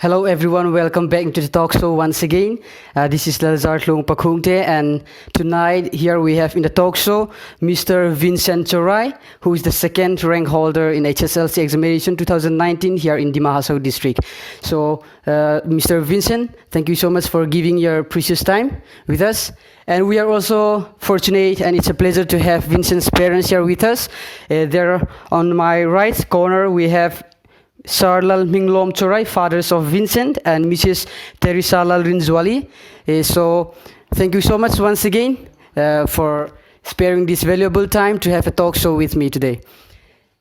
Hello everyone, welcome back to the talk show once again. This is Lazartlung Pakungte, and tonight here we have in the talk show Mr. VINCENT CHORAI, who is the second rank holder in HSLC examination 2019 here in Dima Hasao district. So Mr. Vincent, thank you so much for giving your precious time with us. And we are also fortunate, and it's a pleasure to have Vincent's parents here with us. There on my right corner we have Sarlal Minglom Chorai, fathers of Vincent, and Mrs. Teresa Lalrinzwali. So thank you so much once again for sparing this valuable time to have a talk show with me today.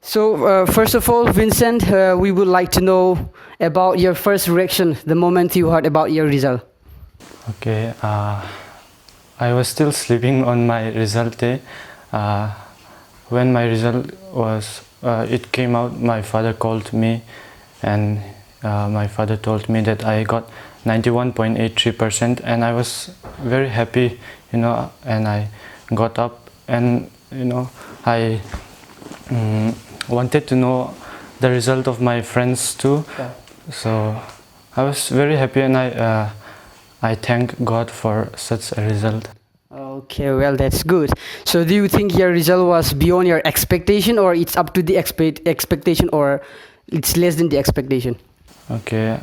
So first of all, Vincent, we would like to know about your first reaction the moment you heard about your result. Okay, I was still sleeping on my result day. When my result was it came out, my father called me, and my father told me that I got 91.83%, and I was very happy, and I got up, and I wanted to know the result of my friends too. Yeah. So I was very happy, and I thank God for such a result. Okay, well, that's good. So do you think your result was beyond your expectation, or it's up to the expectation, or it's less than the expectation? Okay,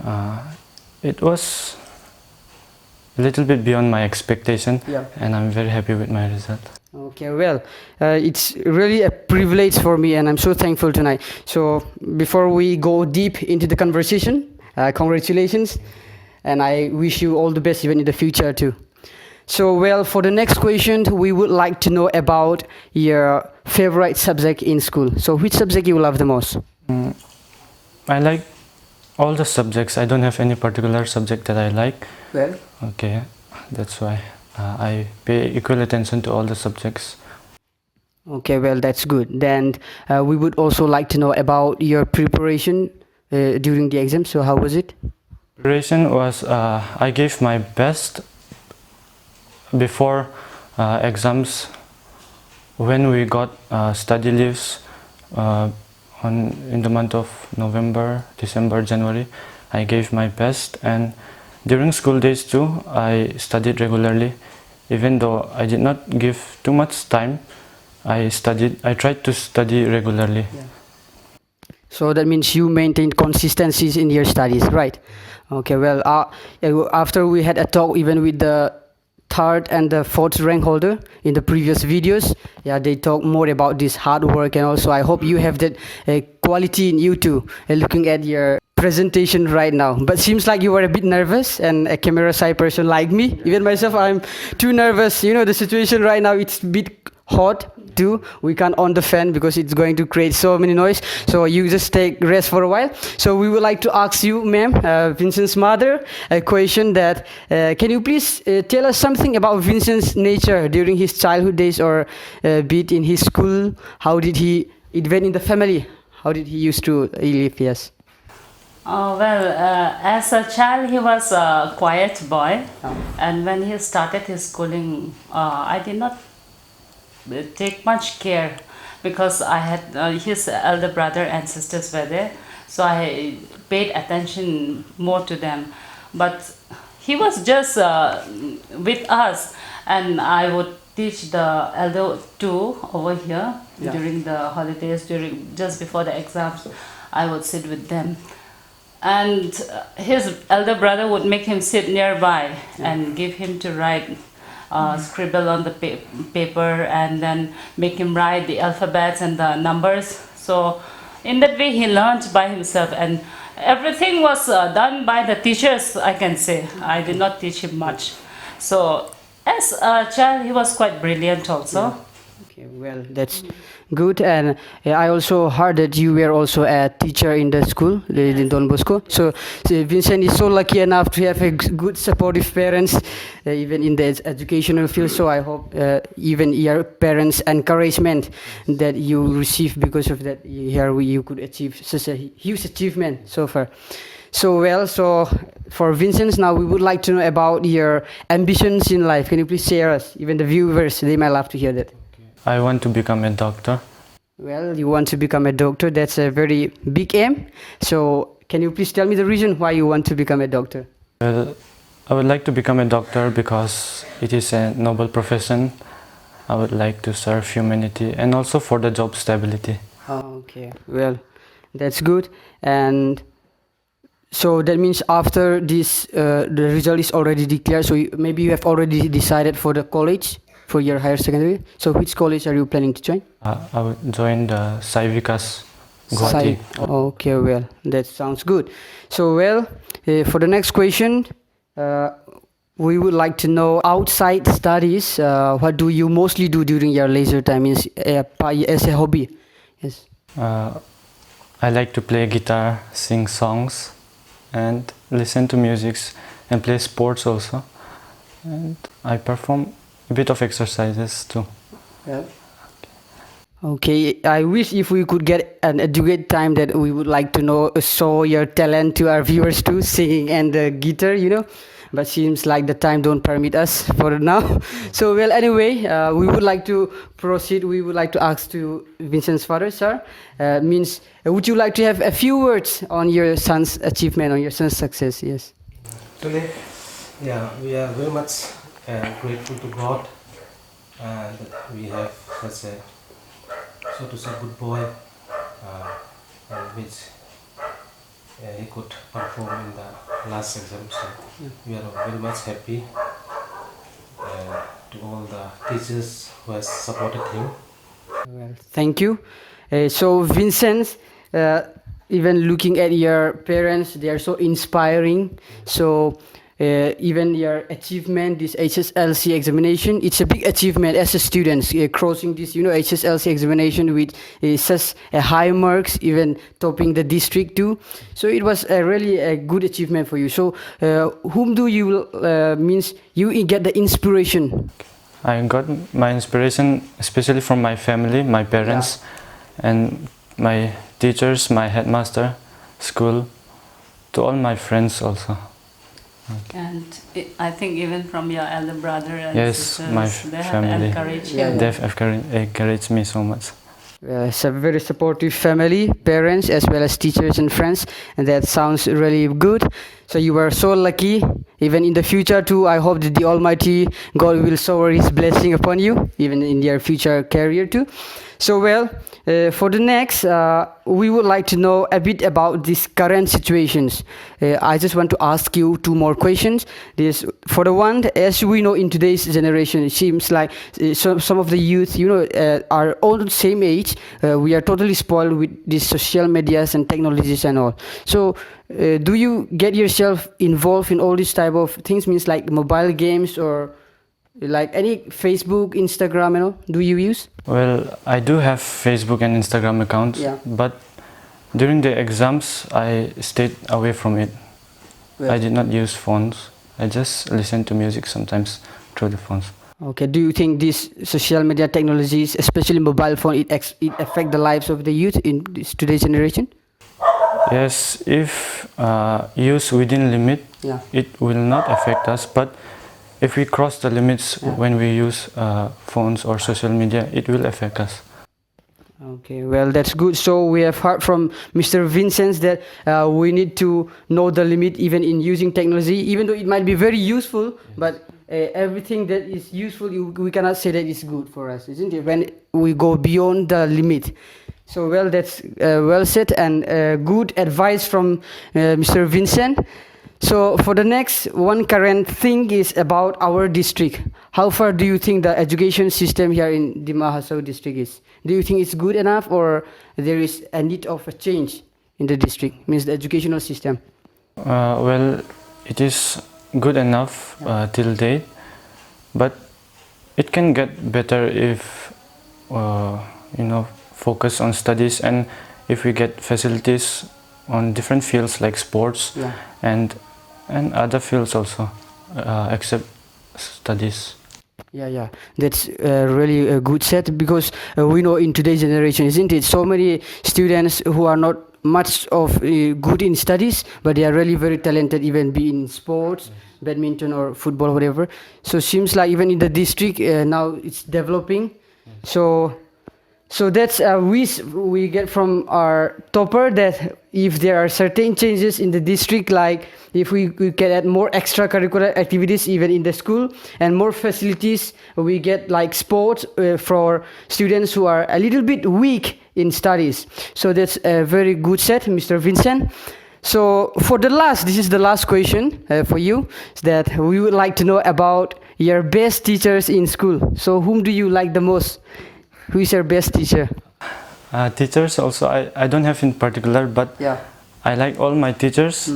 it was a little bit beyond my expectation, Yeah. and I'm very happy with my result. Okay, well, it's really a privilege for me, and I'm so thankful tonight. So before we go deep into the conversation, congratulations, and I wish you all the best even in the future too. So, well, for the next question, we would like to know about your favorite subject in school. So, which subject you love the most? I like all the subjects. I don't have any particular subject that I like. Well, Okay, that's why I pay equal attention to all the subjects. okay, well, that's good. Then we would also like to know about your preparation during the exam. So, how was it? Preparation was, I gave my best before exams. When we got study leaves in the month of November, December, January, I gave my best, and during school days too, I studied regularly. Even though I did not give too much time, I tried to study regularly. Yeah. So that means you maintained consistencies in your studies, right? Okay, well, after we had a talk even with the third and the fourth rank holder in the previous videos, yeah, they talk more about this hard work, and also I hope you have that quality in you too, looking at your presentation right now. But seems like you were a bit nervous, and a camera shy person like me, even myself, I'm too nervous. The situation right now, it's a bit hot too. We can't on the fan because it's going to create so many noise, so you just take rest for a while. So we would like to ask you, ma'am, Vincent's mother, a question that can you please tell us something about Vincent's nature during his childhood days, or be it in his school? How did it went in the family? How did he used to live? Yes. As a child, he was a quiet boy, and when he started his schooling, I did not take much care, because I had his elder brother and sisters were there, so I paid attention more to them. But he was just with us, and I would teach the elder two over here. Yeah. During the holidays, just before the exams, I would sit with them. And his elder brother would make him sit nearby, yeah, and give him to write, scribble on the paper, and then make him write the alphabets and the numbers. So in that way he learned by himself, and everything was done by the teachers, I can say. I did not teach him much. So as a child, he was quite brilliant also. Yeah. Okay, well, that's good. And I also heard that you were also a teacher in the school, in Don Bosco. So Vincent is so lucky enough to have a good supportive parents, even in the educational field. So I hope even your parents' encouragement that you receive because of that, here you could achieve such a huge achievement so far. So for Vincent, now we would like to know about your ambitions in life. Can you please share us? Even the viewers, they might love to hear that. I want to become a doctor. Well, you want to become a doctor. That's a very big aim. So Can you please tell me the reason why you want to become a doctor? Well, I would like to become a doctor because it is a noble profession. I would like to serve humanity and also for the job stability. Okay, well, that's good. And so that means after this, the result is already declared. So maybe you have already decided for the college for your higher secondary. So which college are you planning to join? I would join the Saivikas Guwahati. Okay, well, that sounds good. So, well, for the next question, we would like to know outside studies, what do you mostly do during your leisure time as a hobby? Yes. I like to play guitar, sing songs, and listen to music and play sports also. And I perform a bit of exercises too. Yeah. Okay, I wish if we could get an adequate time that we would like to know, show your talent to our viewers too, singing and the guitar, you know. But seems like the time don't permit us for now. So well, anyway, we would like to proceed. We would like to ask to Vincent's father, sir. Would you like to have a few words on your son's achievement, on your son's success? Yes. Today, yeah, we are very much grateful to God, and we have such a, so to say, good boy, and which he could perform in the last exam. So we are very much happy to all the teachers who has supported him. Well, thank you. So Vincent, even looking at your parents, they are so inspiring. So even your achievement, this HSLC examination, it's a big achievement as a student, crossing this, HSLC examination with such a high marks, even topping the district too. So it was really a good achievement for you. So whom do you, means you get the inspiration? I got my inspiration especially from my family, my parents, and my teachers, my headmaster, school, to all my friends also. And I think even from your elder brother and Yes, sisters, my they family. have encouraged you. They have encouraged me so much. It's a very supportive family, parents as well as teachers and friends, and that sounds really good. So you were so lucky. Even in the future too, I hope that the Almighty God will shower His blessing upon you, even in your future career too. So well, for the next, we would like to know a bit about these current situations. I just want to ask you two more questions. This, for the one, as we know in today's generation, it seems like some of the youth, are all the same age. We are totally spoiled with these social medias and technologies and all. So do you get yourself involved in all these type of things, means like mobile games or like any Facebook, Instagram and all? Do you use? Well, I do have Facebook and Instagram accounts, but during the exams I stayed away from it. Well, I did not use phones. I just listen to music sometimes through the phones. Okay, do you think these social media technologies, especially mobile phone, it affect the lives of the youth in today's generation? Yes, if used within limit, it will not affect us, but if we cross the limits when we use phones or social media, it will affect us. Okay, well, that's good. So we have heard from Mr. Vincent that we need to know the limit even in using technology, even though it might be very useful, but everything that is useful, we cannot say that it's good for us, isn't it? When we go beyond the limit. So, well, that's well said and good advice from Mr. Vincent. So for the next, one current thing is about our district. How far do you think the education system here in Dima Hasao district is? Do you think it's good enough, or there is a need of a change in the district, means the educational system? Well, it is good enough till date, but it can get better if focus on studies, and if we get facilities on different fields like sports and other fields also, except studies. Yeah, that's really a good set, because we know in today's generation, isn't it, so many students who are not much of good in studies, but they are really very talented, even be in sports, badminton or football, whatever. So seems like even in the district now it's developing. So So that's a wish we get from our topper, that if there are certain changes in the district, like if we can add more extracurricular activities even in the school and more facilities, we get like sports for students who are a little bit weak in studies. So that's a very good set, Mr. Vincent. So for the last, this is the last question for you, is that we would like to know about your best teachers in school. So whom do you like the most? Who is your best teacher? Teachers also, I don't have in particular, but Yeah. I like all my teachers,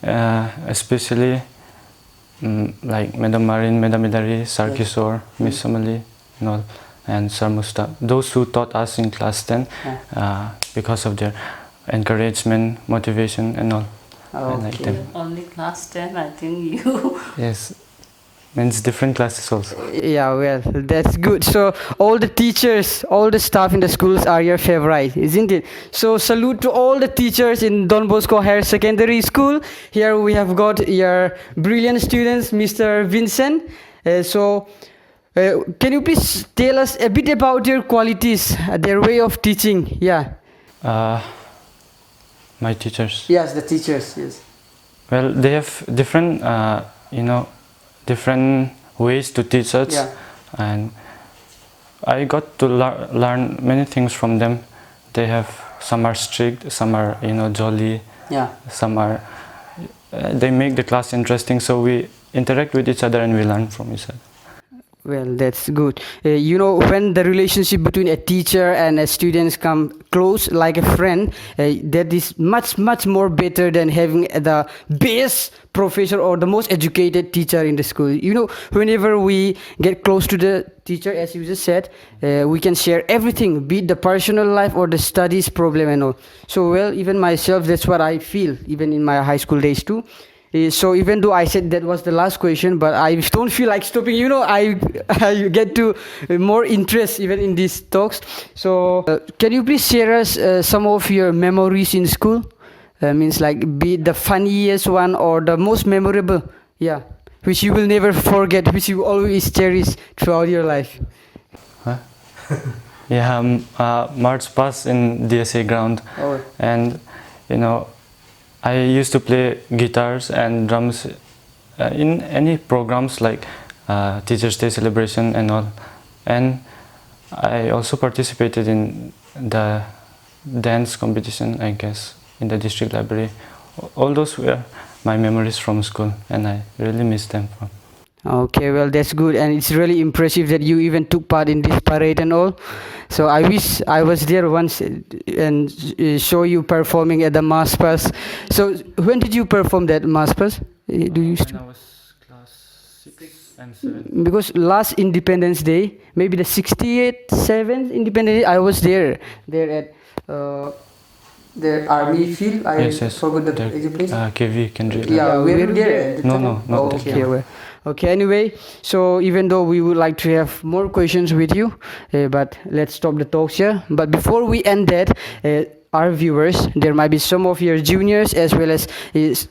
especially like Madam Marin, Madam Idari, Sir Kishore, Miss Samali, and all, and Sir Musta. Those who taught us in class 10 because of their encouragement, motivation, and all. I like them. Only class 10, I think you. Yes, means different classes also. Yeah, well, that's good. So all the teachers, all the staff in the schools are your favorite, isn't it? So salute to all the teachers in Don Bosco Higher Secondary School. Here we have got your brilliant students, Mr. Vincent. Can you please tell us a bit about their qualities, their way of teaching? Yeah. My teachers. Yes, the teachers. Yes. Well, they have different, different ways to teach us, Yeah. and I got to learn many things from them. They have, some are strict, some are jolly, Yeah. some are they make the class interesting, so we interact with each other and we learn from each other. Well, that's good. When the relationship between a teacher and a students come close, like a friend, that is much, much more better than having the best professor or the most educated teacher in the school. Whenever we get close to the teacher, as you just said, we can share everything, be it the personal life or the studies problem and all. So, well, even myself, that's what I feel, even in my high school days too. So even though I said that was the last question, but I don't feel like stopping. I get to more interest even in these talks. So can you please share us some of your memories in school? Means like be it the funniest one or the most memorable, yeah, which you will never forget, which you always cherish throughout your life. Huh? Yeah, March past in DSA ground, and I used to play guitars and drums in any programs like Teachers' Day celebration and all. And I also participated in the dance competition, I guess, in the district library. All those were my memories from school, and I really miss them. Okay, well, that's good, and it's really impressive that you even took part in this parade and all. So I wish I was there once and show you performing at the mass pass. So when did you perform that mass pass? When I was class 6 and 7. Because last Independence Day, maybe the 68th, 7th Independence Day, I was there at the army field. I forgot the exact place. KV Kendrick. Yeah, we were there. No, not okay, well. Okay, anyway, so even though we would like to have more questions with you, but let's stop the talks here. But before we end that, our viewers, there might be some of your juniors as well as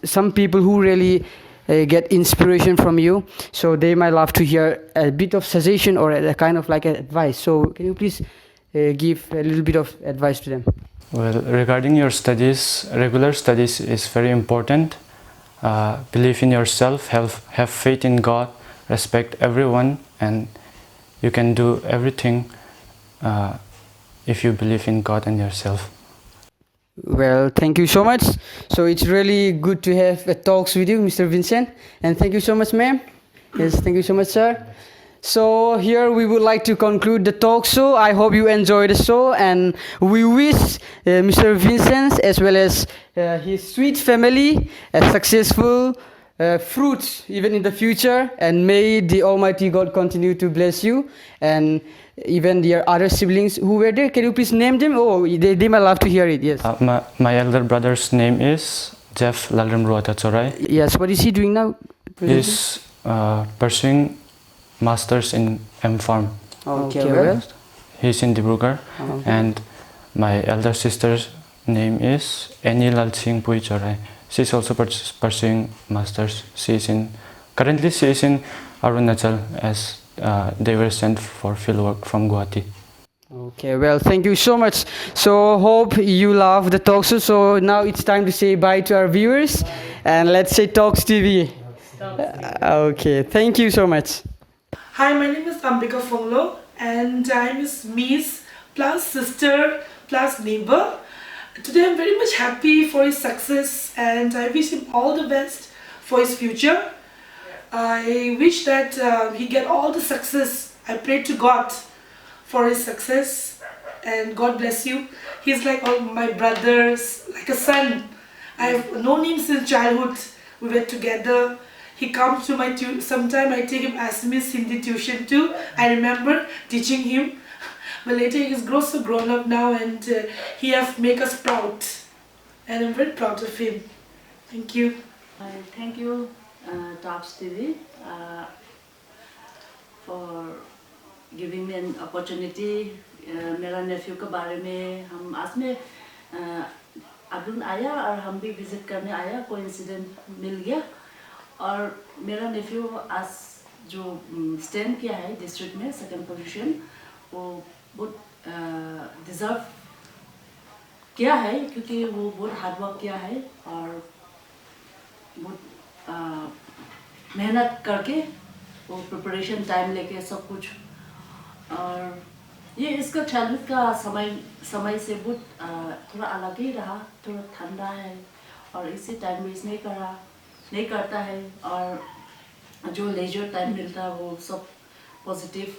some people who really get inspiration from you. So they might love to hear a bit of suggestion or a kind of like advice. So can you please give a little bit of advice to them? Well, regarding your studies, regular studies is very important. Believe in yourself, have faith in God, respect everyone, and you can do everything if you believe in God and yourself. Well, thank you so much. So it's really good to have talks with you, Mr. Vincent, and thank you so much, ma'am. Yes, thank you so much, sir. So here we would like to conclude the talk show. I hope you enjoyed the show, and we wish Mr. Vincent as well as his sweet family a successful fruits even in the future, and may the Almighty God continue to bless you and even your other siblings who were there. Can you please name them? Oh, they might love to hear it. Yes. My elder brother's name is H.S.L.C. CHORAI. Yes. What is he doing now? He's pursuing Masters in M.Pharm. Okay, well. He's in Dibrugarh. And my elder sister's name is H.S.L.C. CHORAI. She's also pursuing Masters. Currently she is in Arunachal, as they were sent for field work from Guwahati. Okay, well, thank you so much. So, hope you love the talk show. So, now it's time to say bye to our viewers. And let's say Talks TV. Okay, thank you so much. Hi, my name is Ambika Fonglo and I'm his niece plus sister plus neighbor. Today I'm very much happy for his success and I wish him all the best for his future. I wish that he get all the success. I pray to God for his success and God bless you. He's like all my brothers, like a son. I've known him since childhood. We were together. He comes to my sometime I take him Assamese Hindi tuition too. I remember teaching him. But later he's so grown up now and he have make us proud. And I'm very proud of him. Thank you. Thank you, Tops TV, for giving me an opportunity. मेरा nephew के बारे में हम आज में अब्दुल आया और हम भी visit करने आया, coincident मिल गया और मेरा nephew आज जो stand किया है district में second position वो बहुत deserve किया है क्योंकि वो बहुत hard work किया है और बहुत मेहनत करके वो प्रिपरेशन टाइम लेके सब कुछ और ये इसका चाइल्डहुड का समय से बहुत थोड़ा अलग ही रहा, थोड़ा ठंडा है और इसी टाइम वेस्ट नहीं करता है और जो लेजर टाइम मिलता है वो सब पॉजिटिव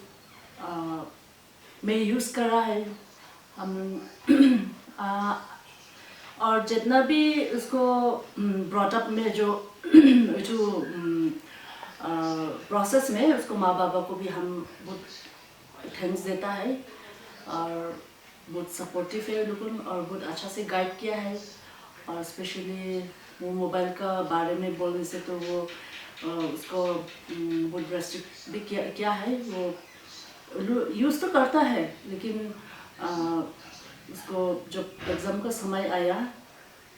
में यूज़ कर रहा है हम और जितना भी उसको ब्रॉटअप में जो प्रोसेस में उसको माँ बाबा को भी हम बहुत थैंक्स देता है और बहुत सपोर्टिव है लोगों और बहुत अच्छा से गाइड किया है और स्पेशली वो मोबाइल का बारे में बोलने से तो वो उसको बहुत रेस्ट्रिक्ट भी किया है वो यूज़ तो करता है लेकिन उसको जब एग्ज़ाम का समय आया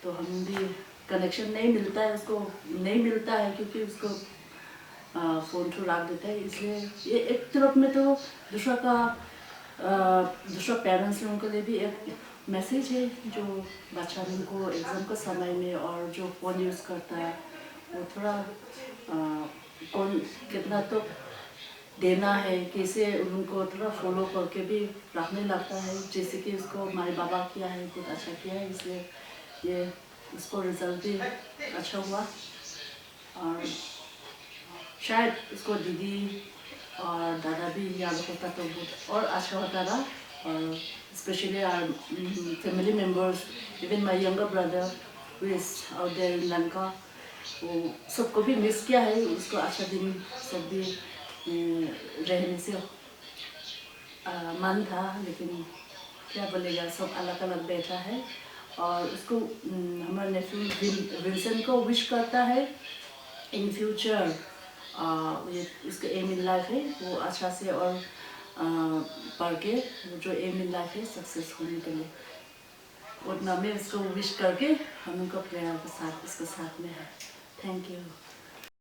तो हम भी कनेक्शन नहीं मिलता है उसको नहीं मिलता है क्योंकि उसको फ़ोन तो रख देता है इसलिए ये एक तरफ में तो दूसरा पेरेंट्स लोगों के लिए भी एक मैसेज है जो बच्चा उनको एग्ज़ाम का समय में और जो फ़ोन यूज़ करता है वो थोड़ा कौन कितना तो देना है कैसे उनको थोड़ा फॉलो करके भी रखने लगता है जैसे कि उसको हमारे बाबा किया है बहुत अच्छा किया है इसलिए ये उसको रिजल्ट भी अच्छा हुआ और शायद उसको दीदी और दादा भी याद होता तो बहुत और अच्छा होता था और especially our family members even my younger brother who is out there in Lanka वो सबको भी मिस किया है उसको अच्छा दिन सब भी रहने से मन था लेकिन क्या बोलेगा सब अलग अलग बैठा है और उसको हमारे नेफ्यू विंसेंट को विश करता है इन फ्यूचर ये उसका एम इन लाइफ है वो अच्छा से और पढ़ के वो जो एम इन लाइफ है सक्सेस होने के लिए उतना में उसको विश करके हम उनका प्रेयर के साथ इसके साथ में है थैंक यू